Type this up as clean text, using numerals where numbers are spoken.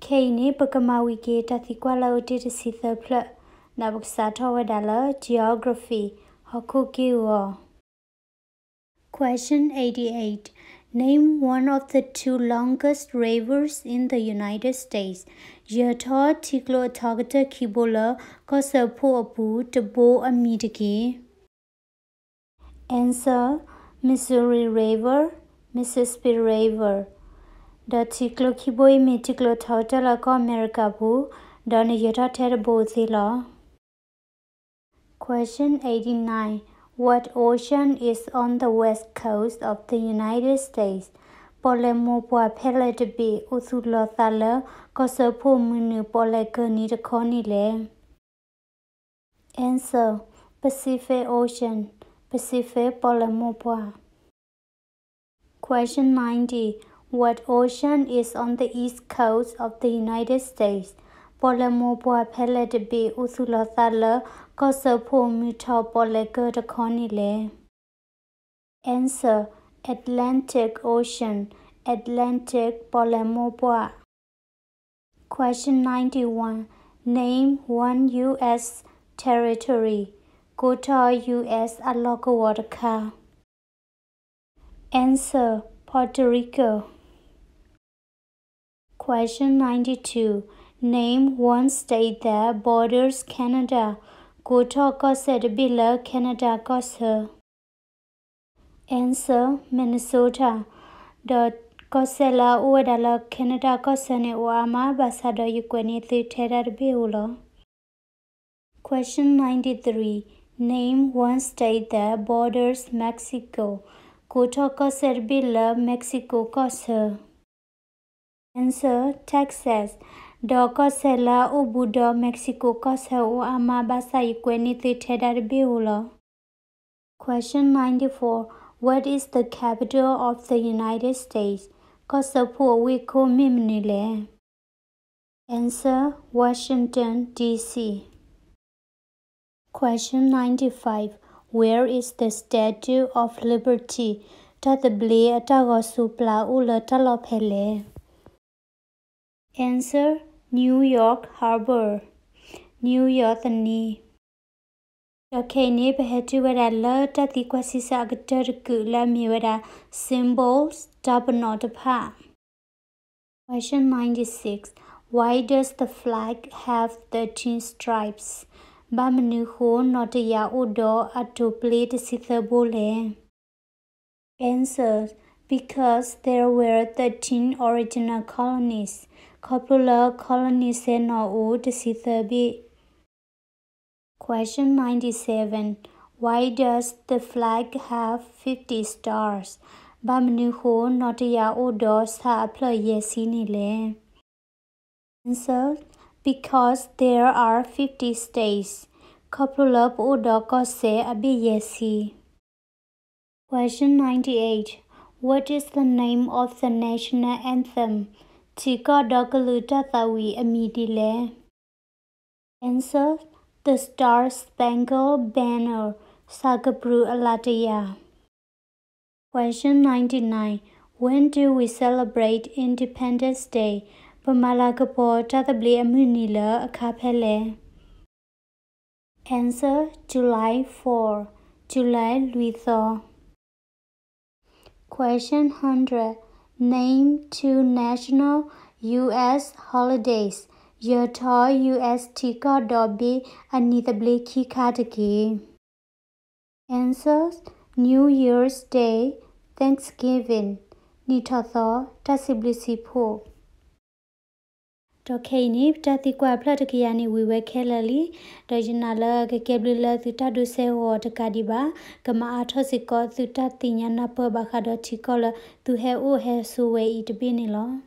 Kane Bakamawiki Tatiquala Utisi Plut Nabuksato Wedala Geography Hokukiwa. Question 88. Name one of the two longest rivers in the United States. Yato Tiklo Tagata Kibola Kosa Poapu Tabo Amidiki. Answer: Missouri River, Mississippi River. The Tiklo Kiboi Mitiklo Tautala Ko America Bu, Dona Yata Terabo Thila. Question 89. What ocean is on the west coast of the United States? Polemopua Pellet Bay Uthulo Thala Kosapo Munu Polekani the Conile. Answer: Pacific Ocean, Pacific Polemopua. Question 90. What ocean is on the east coast of the United States? Polemopua Pellet Bay Uthulo Thala Kosapo Muta Poleka the Conile. Answer: Atlantic Ocean, Atlantic Polemopua. Question 91. Name one U.S. territory. Kota U.S. Alokawataka. Answer: Puerto Rico. Question 92. Name one state that borders Canada. Kota Kosedabila, Canada Kosa. Answer: Minnesota. The Kosela Uedala Canada Kosane Uama Basado Yukwani Thutera Beula. Question 93. Name one state that borders Mexico. Kota Koserbila, Mexico Kosa. Answer: Texas. The Kosela Ubudo Mexico Kosa Uama Basa Yukwani Thutera Beula. Question 94. What is the capital of the United States? Kosapo Wiko Mimnile. Answer: Washington, D.C. Question 95. Where is the Statue of Liberty? Tatabli Atagosupla Ula Talopele. Answer: New York Harbor, New York ni. Okay, ni behetu wera la tati kwasisa agatarku la miwera symbols tabanotapa. Question 96. Why does the flag have 13 stripes? Bamanuho notaya udo atoplate sithabole. Answer: Because there were 13 original colonies. Copula colonies no o de sithabi. Question 97. Why does the flag have 50 stars? Bamanuho notaya udo sa aployesinile. Answer: Because there are 50 states. Copulop udo kose abiyesi. Question 98. What is the name of the national anthem? Tika dokaluta thawi amidile. Answer: The Star Spangled Banner, Sagabru Alataya. Question 99. When do we celebrate Independence Day? Pamalakapo tatabli amunila akapele. Answer: July 4, July Luitho. Question 100. Name two national U.S. holidays. Yato U.S. Tika Dobi Anitabli Kikataki. Answers: New Year's Day, Thanksgiving. Nitotho Tasiblisipo. Tokeni Tatikwa Platakiani we were Kelly, Dojinala Gakeblila Thutadu Seho Takadiba, Gama Atosiko Thutatiana Pabakado Ticola to her o her suwe it binilo.